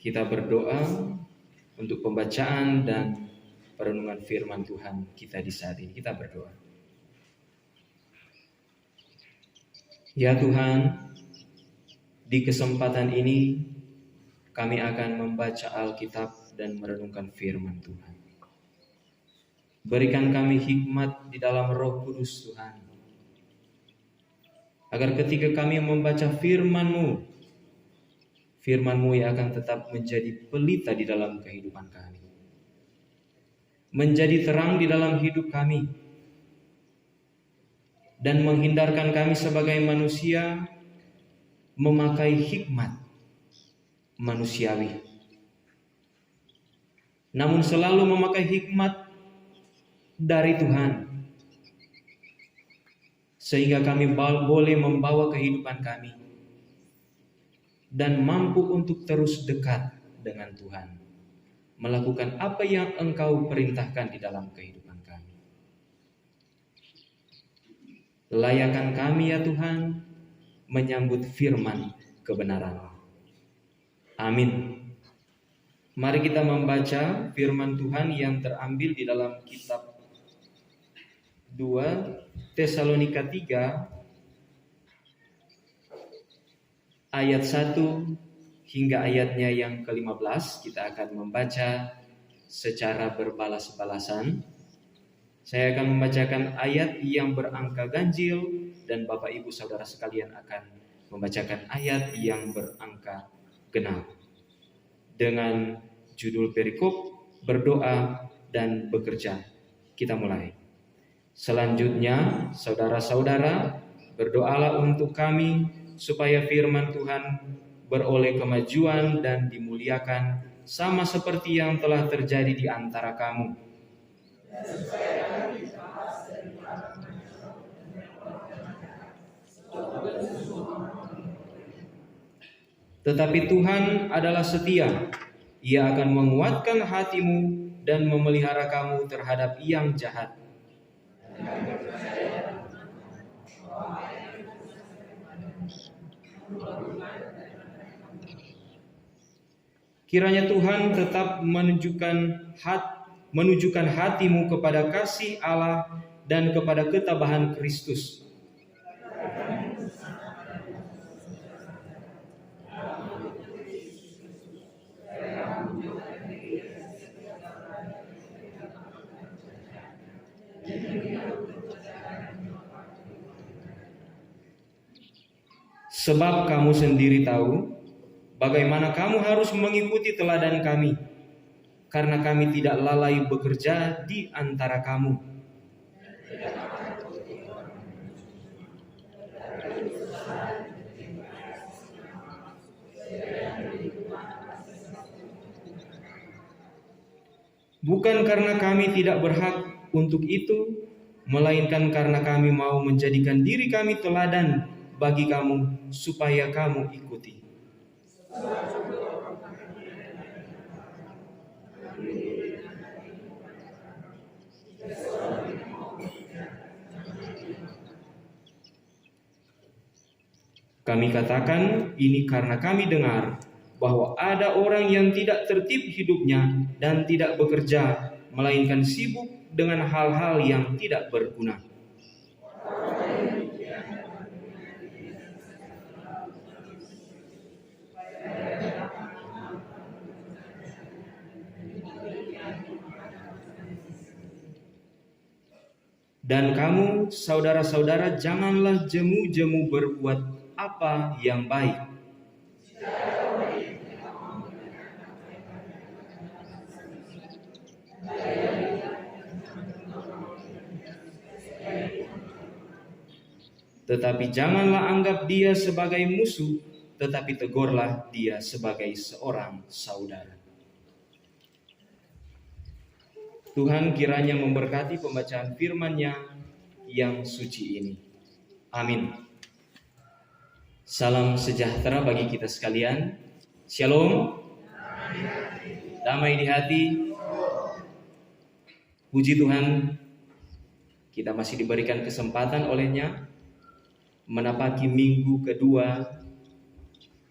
Kita berdoa untuk pembacaan dan perenungan firman Tuhan kita di saat ini. Kita berdoa. Ya Tuhan, di kesempatan ini kami akan membaca Alkitab dan merenungkan firman Tuhan. Berikan kami hikmat di dalam Roh Kudus Tuhan, agar ketika kami membaca firman-Mu, firman-Mu yang akan tetap menjadi pelita di dalam kehidupan kami, menjadi terang di dalam hidup kami, dan menghindarkan kami sebagai manusia memakai hikmat manusiawi, namun selalu memakai hikmat dari Tuhan, sehingga kami boleh membawa kehidupan kami dan mampu untuk terus dekat dengan Tuhan, melakukan apa yang Engkau perintahkan di dalam kehidupan kami. Layakan kami ya Tuhan menyambut firman kebenaran. Amin. Mari kita membaca firman Tuhan yang terambil di dalam kitab 2 Tesalonika 3 ayat 1 hingga ayatnya yang ke-15. Kita akan membaca secara berbalas-balasan. Saya akan membacakan ayat yang berangka ganjil dan Bapak Ibu Saudara sekalian akan membacakan ayat yang berangka genap. Dengan judul perikop, berdoa dan bekerja. Kita mulai. Selanjutnya, saudara-saudara, berdoalah untuk kami supaya firman Tuhan beroleh kemajuan dan dimuliakan sama seperti yang telah terjadi di antara kamu. Tetapi Tuhan adalah setia. Ia akan menguatkan hatimu dan memelihara kamu terhadap yang jahat. Kiranya Tuhan tetap menunjukkan hatimu kepada kasih Allah dan kepada ketabahan Kristus. Sebab kamu sendiri tahu bagaimana kamu harus mengikuti teladan kami, karena kami tidak lalai bekerja di antara kamu. Bukan karena kami tidak berhak untuk itu, melainkan karena kami mau menjadikan diri kami teladan bagi kamu supaya kamu ikuti. Kami katakan ini karena kami dengar bahwa ada orang yang tidak tertib hidupnya dan tidak bekerja, melainkan sibuk dengan hal-hal yang tidak berguna. Dan kamu, saudara-saudara, janganlah jemu-jemu berbuat apa yang baik. Tetapi janganlah anggap dia sebagai musuh, tetapi tegurlah dia sebagai seorang saudara. Tuhan kiranya memberkati pembacaan firman-Nya yang suci ini. Amin. Salam sejahtera bagi kita sekalian. Shalom. Damai di hati. Puji Tuhan, kita masih diberikan kesempatan oleh-Nya menapaki minggu kedua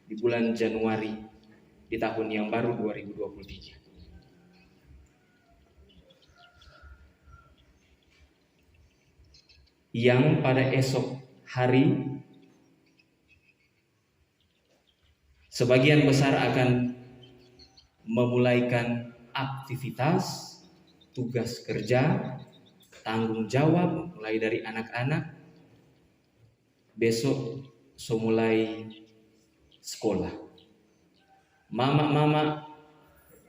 di bulan Januari di tahun yang baru 2023. Yang pada esok hari sebagian besar akan memulaikan aktivitas, tugas kerja, tanggung jawab mulai dari anak-anak. Besok mulai sekolah. Mama-mama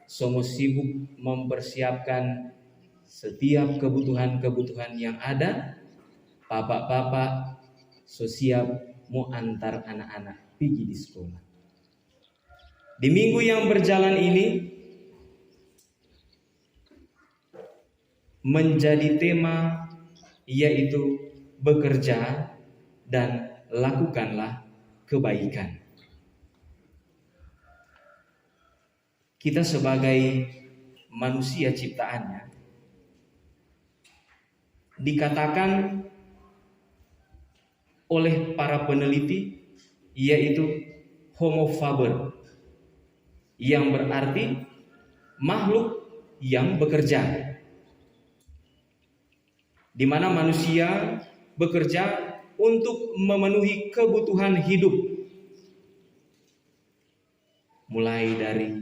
semua sibuk mempersiapkan setiap kebutuhan-kebutuhan yang ada. Bapak-bapak siap mau antar anak-anak pergi di sekolah. Di minggu yang berjalan ini menjadi tema yaitu bekerja dan lakukanlah kebaikan. Kita sebagai manusia ciptaannya dikatakan oleh para peneliti yaitu Homo faber, yang berarti makhluk yang bekerja, di mana manusia bekerja untuk memenuhi kebutuhan hidup, mulai dari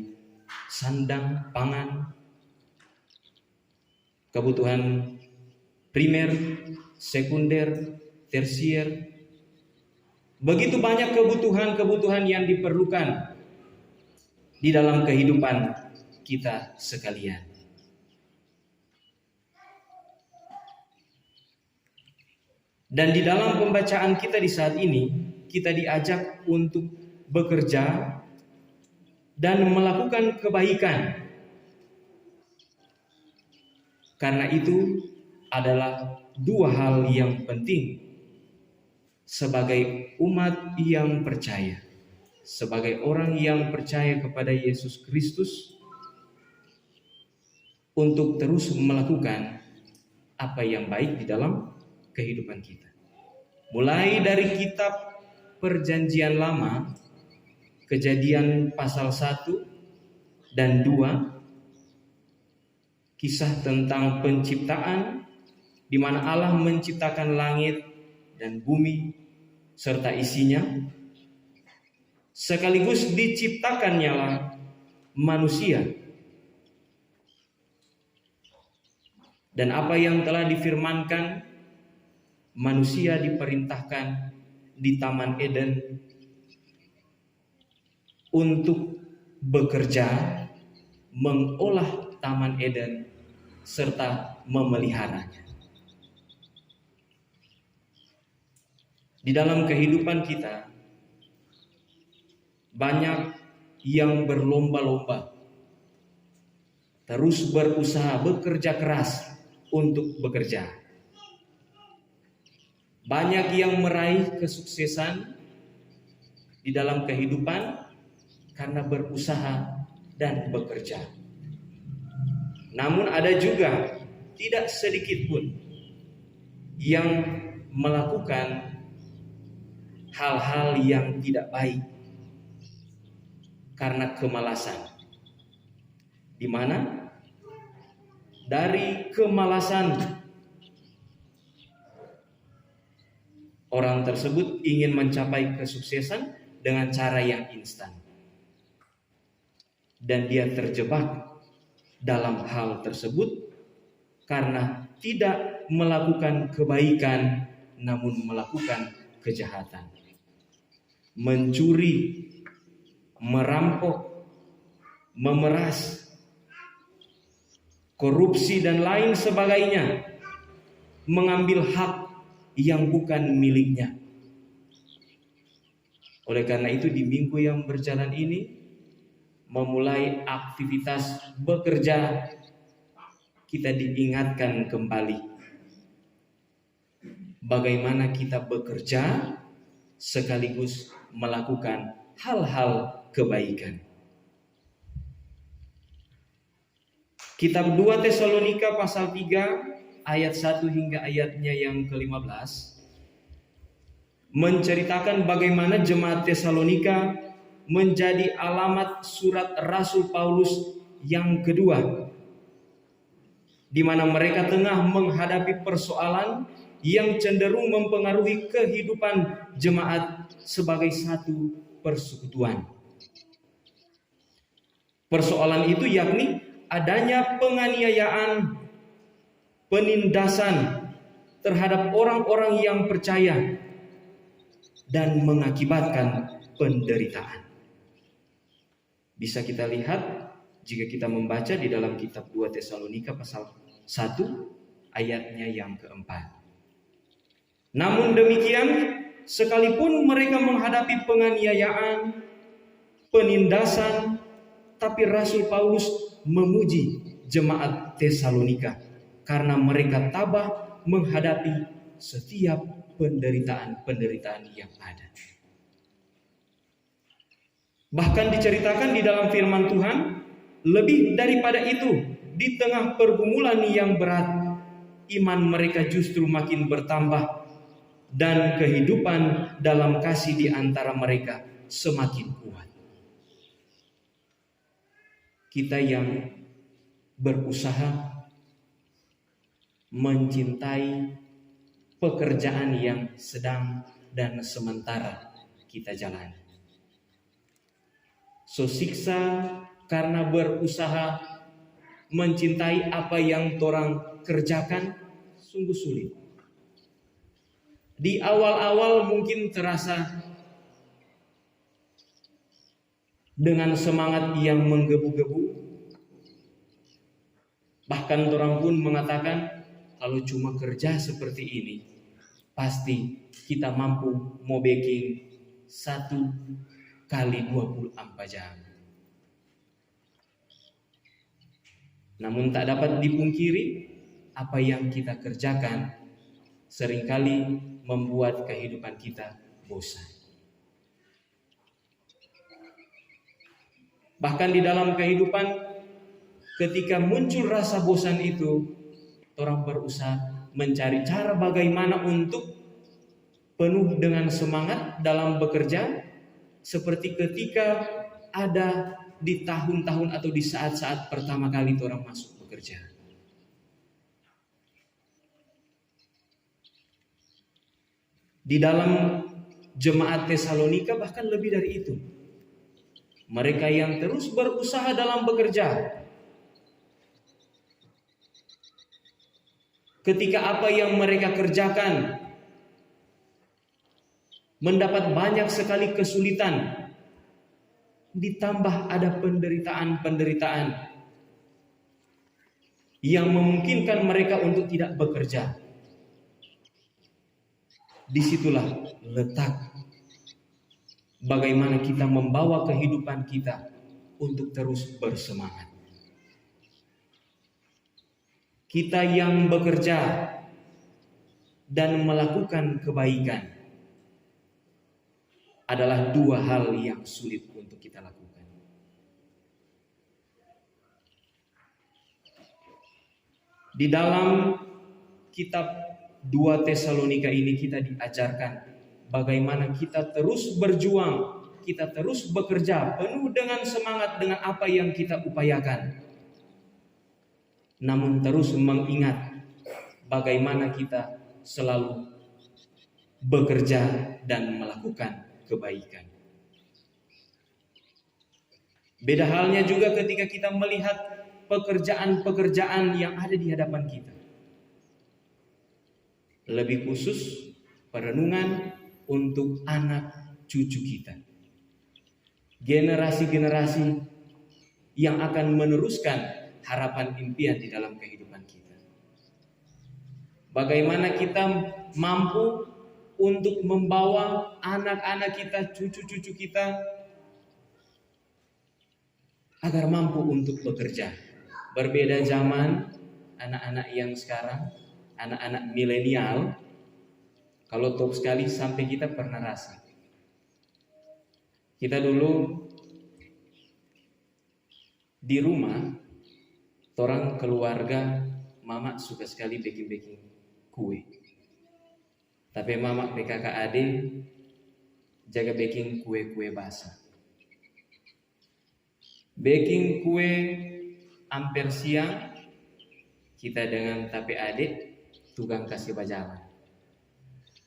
sandang, pangan, kebutuhan primer, sekunder, tersier. Begitu banyak kebutuhan-kebutuhan yang diperlukan di dalam kehidupan kita sekalian. Dan di dalam pembacaan kita di saat ini, kita diajak untuk bekerja dan melakukan kebaikan. Karena itu adalah dua hal yang penting sebagai umat yang percaya, sebagai orang yang percaya kepada Yesus Kristus, untuk terus melakukan apa yang baik di dalam kehidupan kita. Mulai dari kitab Perjanjian Lama, Kejadian pasal 1 dan 2, kisah tentang penciptaan di mana Allah menciptakan langit dan bumi serta isinya, sekaligus diciptakannya manusia. Dan apa yang telah difirmankan, manusia diperintahkan di Taman Eden untuk bekerja, mengolah Taman Eden, serta memeliharanya. Di dalam kehidupan kita, banyak yang berlomba-lomba, terus berusaha, bekerja keras untuk bekerja. Banyak yang meraih kesuksesan di dalam kehidupan karena berusaha dan bekerja. Namun ada juga tidak sedikit pun yang melakukan hal-hal yang tidak baik karena kemalasan, di mana dari kemalasan orang tersebut ingin mencapai kesuksesan dengan cara yang instan, dan dia terjebak dalam hal tersebut karena tidak melakukan kebaikan namun melakukan kejahatan, mencuri, merampok, memeras, korupsi dan lain sebagainya, mengambil hak yang bukan miliknya. Oleh karena itu di minggu yang berjalan ini, memulai aktivitas bekerja, kita diingatkan kembali bagaimana kita bekerja sekaligus melakukan hal-hal kebaikan. Kitab 2 Tesalonika pasal 3 ayat 1 hingga ayatnya yang ke-15 menceritakan bagaimana jemaat Tesalonika menjadi alamat surat Rasul Paulus yang kedua, di mana mereka tengah menghadapi persoalan yang cenderung mempengaruhi kehidupan jemaat sebagai satu persekutuan. Persoalan itu yakni adanya penganiayaan, penindasan terhadap orang-orang yang percaya dan mengakibatkan penderitaan. Bisa kita lihat jika kita membaca di dalam kitab 2 Tesalonika pasal 1 ayatnya yang keempat. Namun demikian, sekalipun mereka menghadapi penganiayaan, penindasan, tapi Rasul Paulus memuji jemaat Tesalonika karena mereka tabah menghadapi setiap penderitaan-penderitaan yang ada. Bahkan diceritakan di dalam firman Tuhan, lebih daripada itu, di tengah pergumulan yang berat, iman mereka justru makin bertambah dan kehidupan dalam kasih di antara mereka semakin kuat. Kita yang berusaha mencintai pekerjaan yang sedang dan sementara kita jalani. Siksa karena berusaha mencintai apa yang orang kerjakan sungguh sulit. Di awal-awal mungkin terasa dengan semangat yang menggebu-gebu. Bahkan orang pun mengatakan, kalau cuma kerja seperti ini, pasti kita mampu mau baking 1 kali 24 jam. Namun tak dapat dipungkiri, apa yang kita kerjakan seringkali membuat kehidupan kita bosan. Bahkan di dalam kehidupan, ketika muncul rasa bosan itu, orang berusaha mencari cara bagaimana untuk penuh dengan semangat dalam bekerja, seperti ketika ada di tahun-tahun atau di saat-saat pertama kali orang masuk bekerja. Di dalam jemaat Tesalonika bahkan lebih dari itu. Mereka yang terus berusaha dalam bekerja. Ketika apa yang mereka kerjakan mendapat banyak sekali kesulitan, ditambah ada penderitaan-penderitaan yang memungkinkan mereka untuk tidak bekerja. Disitulah letak bagaimana kita membawa kehidupan kita untuk terus bersemangat. Kita yang bekerja dan melakukan kebaikan adalah 2 hal yang sulit untuk kita lakukan. Di dalam kitab 2 Tesalonika ini kita diajarkan bagaimana kita terus berjuang, kita terus bekerja penuh dengan semangat dengan apa yang kita upayakan. Namun terus mengingat bagaimana kita selalu bekerja dan melakukan kebaikan. Beda halnya juga ketika kita melihat pekerjaan-pekerjaan yang ada di hadapan kita. Lebih khusus perenungan untuk anak cucu kita. Generasi-generasi yang akan meneruskan harapan impian di dalam kehidupan kita. Bagaimana kita mampu untuk membawa anak-anak kita, cucu-cucu kita agar mampu untuk bekerja. Berbeda zaman, anak-anak yang sekarang, anak-anak milenial, kalau top sekali sampai kita pernah rasa. Kita dulu di rumah, orang keluarga, mama suka sekali baking-baking kue. Tapi mama PKK ade jaga baking kue-kue basah. baking kue amper siang, kita dengan tape adik tukang kasih bajalan.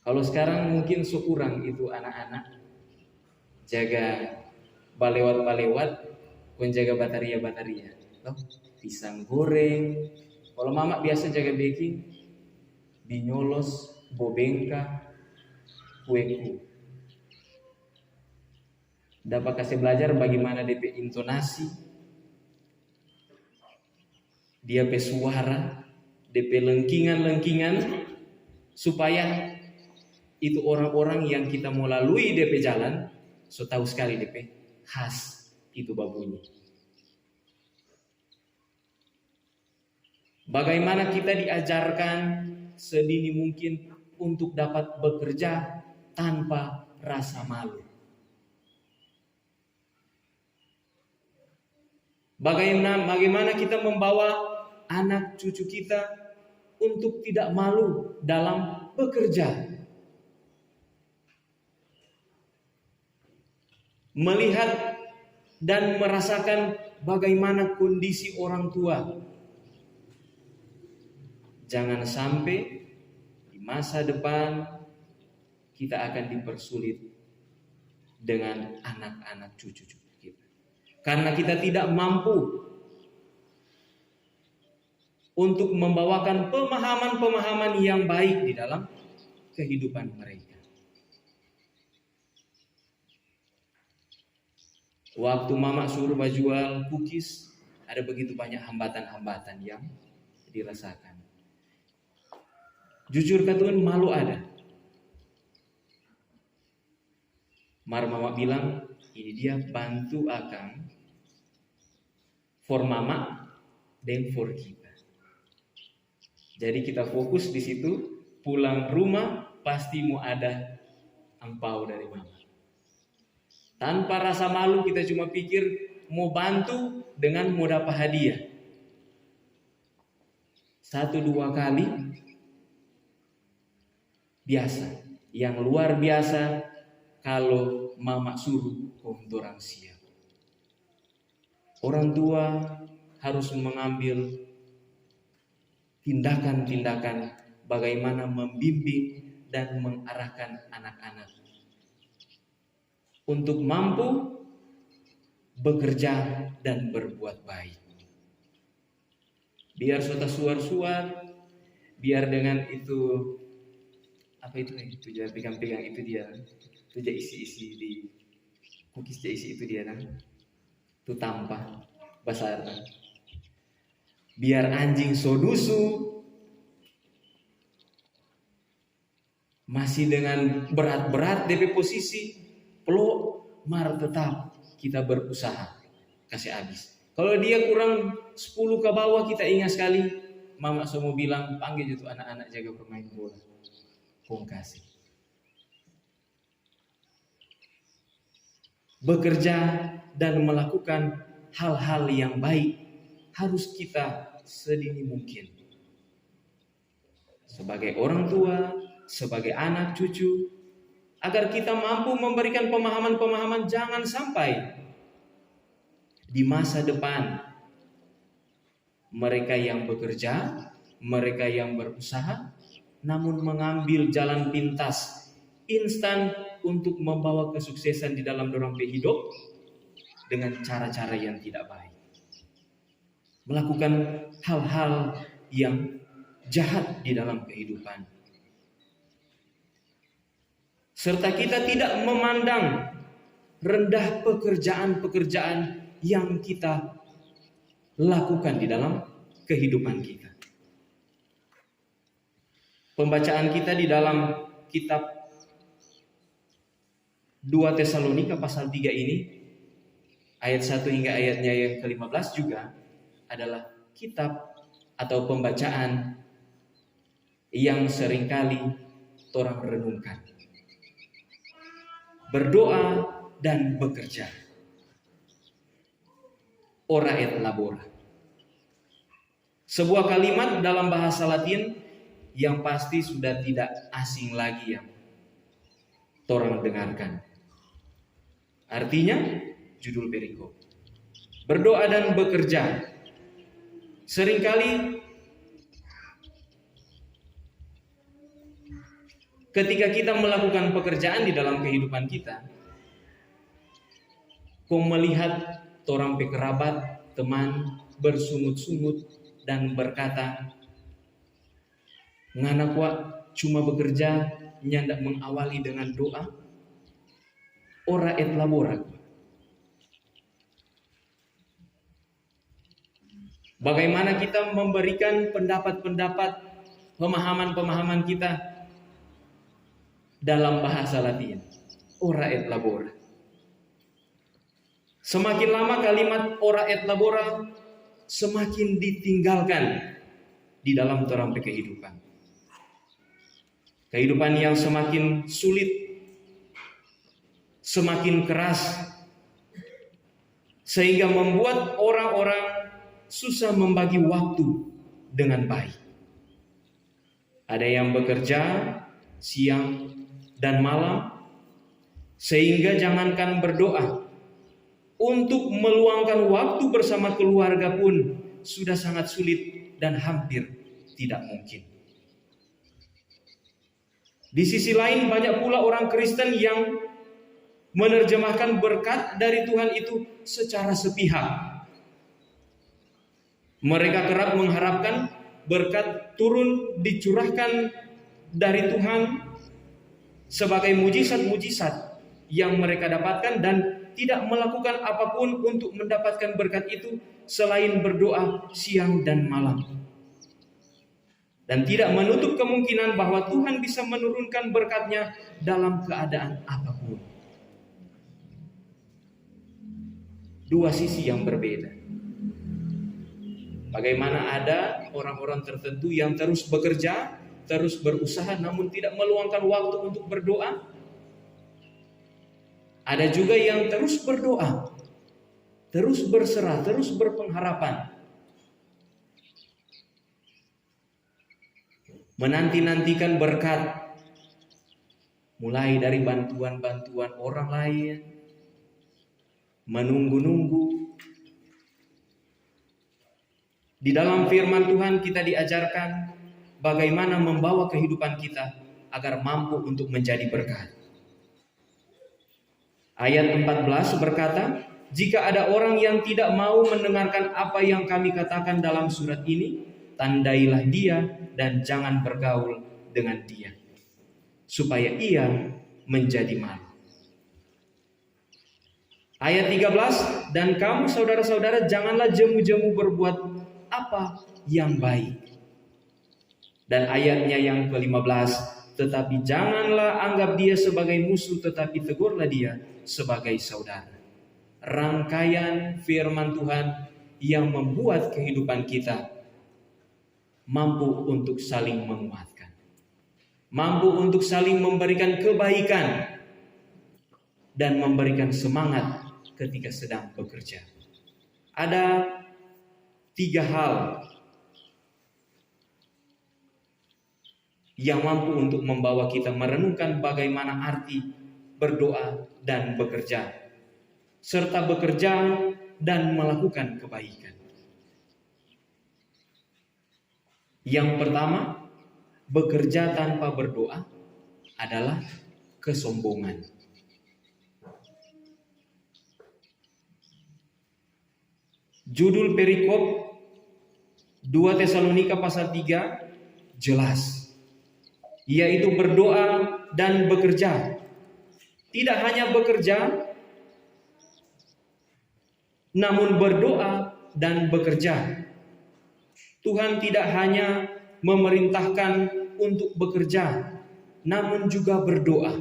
Kalau sekarang mungkin sekurang itu anak-anak jaga balewat-balewat, pun jaga bataria. Loh, pisang goreng. Kalau mama biasa jaga baking, binyolos, bobengka, kueku. Dapat kasih belajar bagaimana DP intonasi, dia pe suara, DP lengkingan-lengkingan, supaya itu orang-orang yang kita mau lalui DP jalan, so tahu sekali DP khas itu babunyi. Bagaimana kita diajarkan sedini mungkin untuk dapat bekerja tanpa rasa malu. Bagaimana kita membawa anak cucu kita untuk tidak malu dalam bekerja. Melihat dan merasakan bagaimana kondisi orang tua. Jangan sampai di masa depan kita akan dipersulit dengan anak-anak cucu kita. Karena kita tidak mampu untuk membawakan pemahaman-pemahaman yang baik di dalam kehidupan mereka. Waktu mama suruh jual cookies, ada begitu banyak hambatan-hambatan yang dirasakan. Jujur kata malu ada. Mama bilang, ini dia bantu akang for mama dan for kita. Jadi kita fokus di situ, pulang rumah pasti mau ada angpau dari mama. Tanpa rasa malu kita cuma pikir mau bantu dengan mau dapat hadiah. 1-2 kali biasa. Yang luar biasa kalau mama suruh untuk orang siap. Orang tua harus mengambil tindakan-tindakan bagaimana membimbing dan mengarahkan anak-anak untuk mampu bekerja dan berbuat baik. Biar suatu suar-suar, biar dengan itu apa itu jangan pegang-pegang itu dia, itu dia isi-isi di cookies dia isi itu dia kan, itu tampah besar kan. Biar anjing sodusu masih dengan berat-berat DP posisi peluk mar tetap kita berusaha kasih habis. Kalau dia kurang 10 ke bawah kita ingat sekali mama semua bilang panggil itu anak-anak jaga bermain bola. Kong kasih. Bekerja dan melakukan hal-hal yang baik harus kita sedini mungkin. Sebagai orang tua, sebagai anak cucu, agar kita mampu memberikan pemahaman-pemahaman jangan sampai di masa depan mereka yang bekerja, mereka yang berusaha, namun mengambil jalan pintas instan untuk membawa kesuksesan di dalam dorong hidup dengan cara-cara yang tidak baik. Melakukan hal-hal yang jahat di dalam kehidupan. Serta kita tidak memandang rendah pekerjaan-pekerjaan yang kita lakukan di dalam kehidupan kita. Pembacaan kita di dalam kitab 2 Tesalonika pasal 3 ini, ayat 1 hingga ayatnya yang ke-15 juga adalah kitab atau pembacaan yang seringkali orang renungkan. Berdoa dan bekerja. Ora et labora. Sebuah kalimat dalam bahasa Latin yang pasti sudah tidak asing lagi yang orang dengarkan. Artinya judul perikop. berdoa dan bekerja. Seringkali ketika kita melakukan pekerjaan di dalam kehidupan kita, kau melihat orang kerabat, teman bersungut-sungut dan berkata, ngana kuat cuma bekerja nyandak mengawali dengan doa, ora et labora. Bagaimana kita memberikan pendapat-pendapat, pemahaman-pemahaman kita dalam bahasa Latin, ora et labora. Semakin lama kalimat ora et labora semakin ditinggalkan di dalam terang kehidupan. Kehidupan yang semakin sulit, semakin keras, sehingga membuat orang-orang susah membagi waktu dengan baik. Ada yang bekerja siang dan malam, sehingga jangankan berdoa, untuk meluangkan waktu bersama keluarga pun sudah sangat sulit dan hampir tidak mungkin. Di sisi lain banyak pula orang Kristen yang menerjemahkan berkat dari Tuhan itu secara sepihak. Mereka kerap mengharapkan berkat turun dicurahkan dari Tuhan sebagai mujizat-mujizat yang mereka dapatkan dan tidak melakukan apapun untuk mendapatkan berkat itu selain berdoa siang dan malam. Dan tidak menutup kemungkinan bahwa Tuhan bisa menurunkan berkat-Nya dalam keadaan apapun. Dua sisi yang berbeda. Bagaimana ada orang-orang tertentu yang terus bekerja, terus berusaha namun tidak meluangkan waktu untuk berdoa. Ada juga yang terus berdoa, terus berserah, terus berpengharapan. Menanti-nantikan berkat, mulai dari bantuan-bantuan orang lain, menunggu-nunggu. Di dalam firman Tuhan kita diajarkan bagaimana membawa kehidupan kita agar mampu untuk menjadi berkat. Ayat 14 berkata, jika ada orang yang tidak mau mendengarkan apa yang kami katakan dalam surat ini, tandailah dia dan jangan bergaul dengan dia, supaya ia menjadi malu. Ayat 13, dan kamu saudara-saudara janganlah jemu-jemu berbuat apa yang baik. Dan ayatnya yang ke-15, tetapi janganlah anggap dia sebagai musuh, tetapi tegurlah dia sebagai saudara. Rangkaian firman Tuhan yang membuat kehidupan kita mampu untuk saling menguatkan, mampu untuk saling memberikan kebaikan dan memberikan semangat ketika sedang bekerja. Ada 3 hal yang mampu untuk membawa kita merenungkan bagaimana arti berdoa dan bekerja, serta bekerja dan melakukan kebaikan. Yang pertama, bekerja tanpa berdoa adalah kesombongan. Judul perikop 2 Tesalonika pasal 3 jelas, yaitu berdoa dan bekerja. Tidak hanya bekerja, namun berdoa dan bekerja. Tuhan tidak hanya memerintahkan untuk bekerja, namun juga berdoa.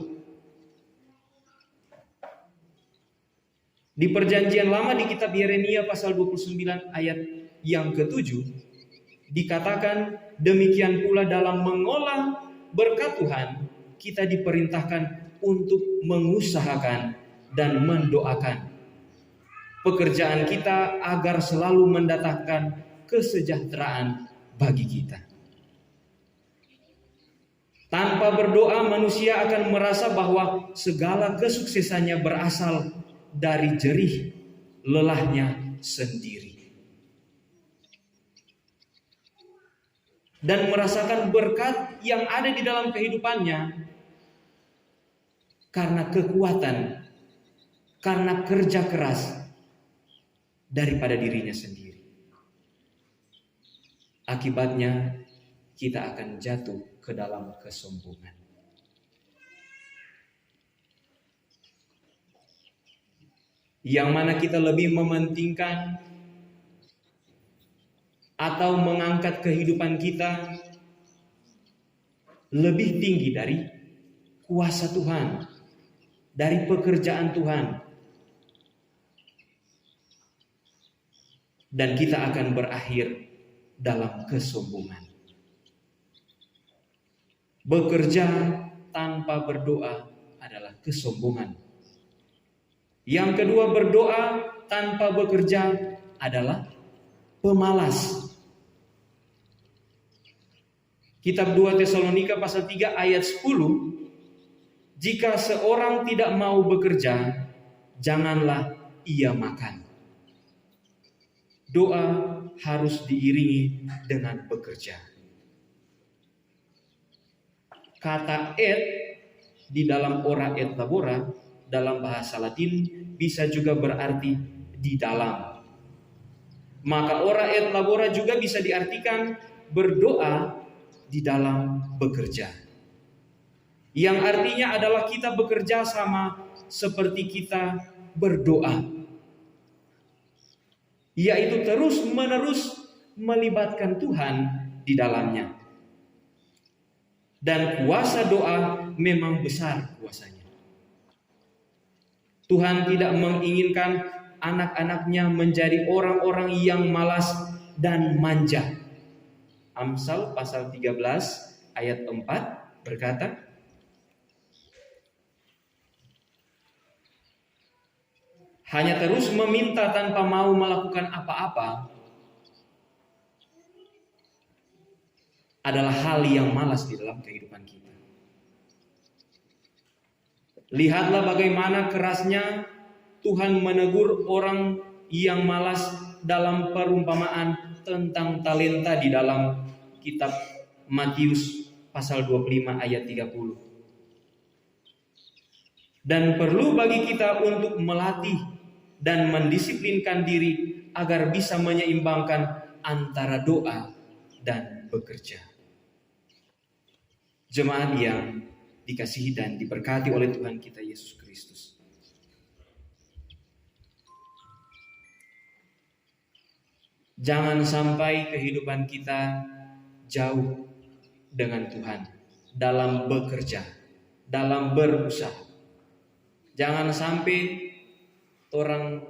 Di perjanjian lama di kitab Yeremia pasal 29 ayat yang ke-7 dikatakan demikian pula dalam mengolah berkat Tuhan kita diperintahkan untuk mengusahakan dan mendoakan pekerjaan kita agar selalu mendatangkan kesejahteraan bagi kita. Tanpa berdoa manusia akan merasa bahwa segala kesuksesannya berasal dari jerih lelahnya sendiri. Dan merasakan berkat yang ada di dalam kehidupannya karena kekuatan, karena kerja keras daripada dirinya sendiri. Akibatnya kita akan jatuh ke dalam kesombongan. Yang mana kita lebih mementingkan atau mengangkat kehidupan kita lebih tinggi dari kuasa Tuhan, dari pekerjaan Tuhan. Dan kita akan berakhir dalam kesombongan. Bekerja tanpa berdoa adalah kesombongan. Yang kedua, berdoa tanpa bekerja adalah pemalas. Kitab 2 Tesalonika pasal 3 ayat 10, jika seorang tidak mau bekerja, janganlah ia makan. Doa harus diiringi dengan bekerja. Kata et di dalam ora et labora dalam bahasa Latin bisa juga berarti di dalam. Maka ora et labora juga bisa diartikan berdoa di dalam bekerja. Yang artinya adalah kita bekerja sama seperti kita berdoa. Yaitu terus-menerus melibatkan Tuhan di dalamnya. Dan kuasa doa memang besar kuasanya. Tuhan tidak menginginkan anak-anaknya menjadi orang-orang yang malas dan manja. Amsal pasal 13 ayat 4 berkata, hanya terus meminta tanpa mau melakukan apa-apa adalah hal yang malas di dalam kehidupan kita. Lihatlah bagaimana kerasnya Tuhan menegur orang yang malas dalam perumpamaan tentang talenta di dalam kitab Matius pasal 25 ayat 30. Dan perlu bagi kita untuk melatih dan mendisiplinkan diri agar bisa menyeimbangkan antara doa dan bekerja. Jemaat yang dikasihi dan diberkati oleh Tuhan kita Yesus Kristus. Jangan sampai kehidupan kita jauh dengan Tuhan dalam bekerja, dalam berusaha. Jangan sampai orang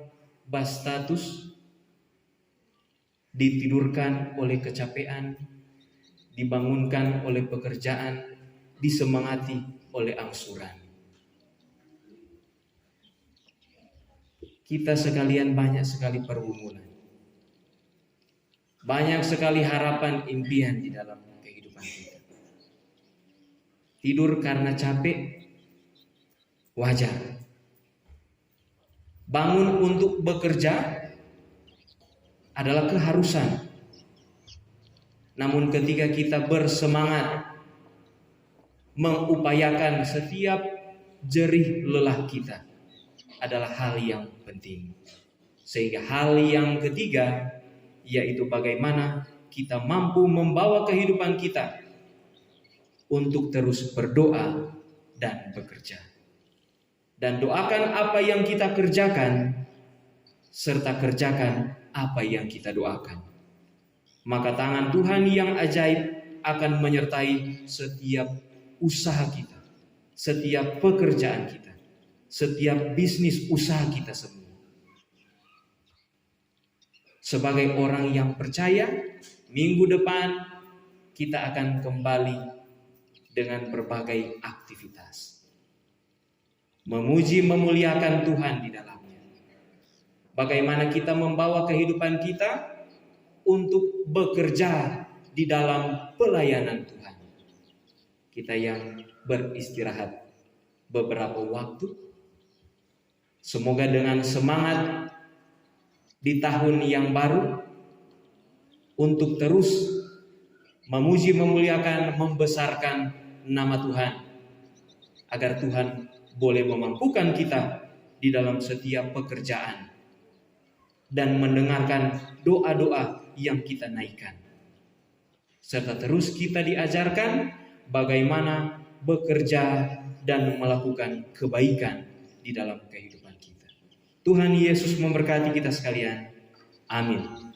berstatus ditidurkan oleh kecapean, dibangunkan oleh pekerjaan, disemangati oleh angsuran. Kita sekalian banyak sekali pergumulan. Banyak sekali harapan impian di dalam kehidupan kita. Tidur karena capek, wajar. Bangun untuk bekerja adalah keharusan. Namun ketika kita bersemangat mengupayakan setiap jerih lelah kita adalah hal yang penting. Sehingga hal yang ketiga yaitu bagaimana kita mampu membawa kehidupan kita untuk terus berdoa dan bekerja. Dan doakan apa yang kita kerjakan serta kerjakan apa yang kita doakan. Maka tangan Tuhan yang ajaib akan menyertai setiap usaha kita, setiap pekerjaan kita, setiap bisnis usaha kita semua. Sebagai orang yang percaya, minggu depan kita akan kembali dengan berbagai aktivitas. Memuji, memuliakan Tuhan di dalamnya. Bagaimana kita membawa kehidupan kita untuk bekerja di dalam pelayanan Tuhan. Kita yang beristirahat beberapa waktu, semoga dengan semangat di tahun yang baru untuk terus memuji, memuliakan, membesarkan nama Tuhan, agar Tuhan boleh memampukan kita di dalam setiap pekerjaan dan mendengarkan doa-doa yang kita naikkan, serta terus kita diajarkan bagaimana bekerja dan melakukan kebaikan di dalam kehidupan kita. Tuhan Yesus memberkati kita sekalian. Amin.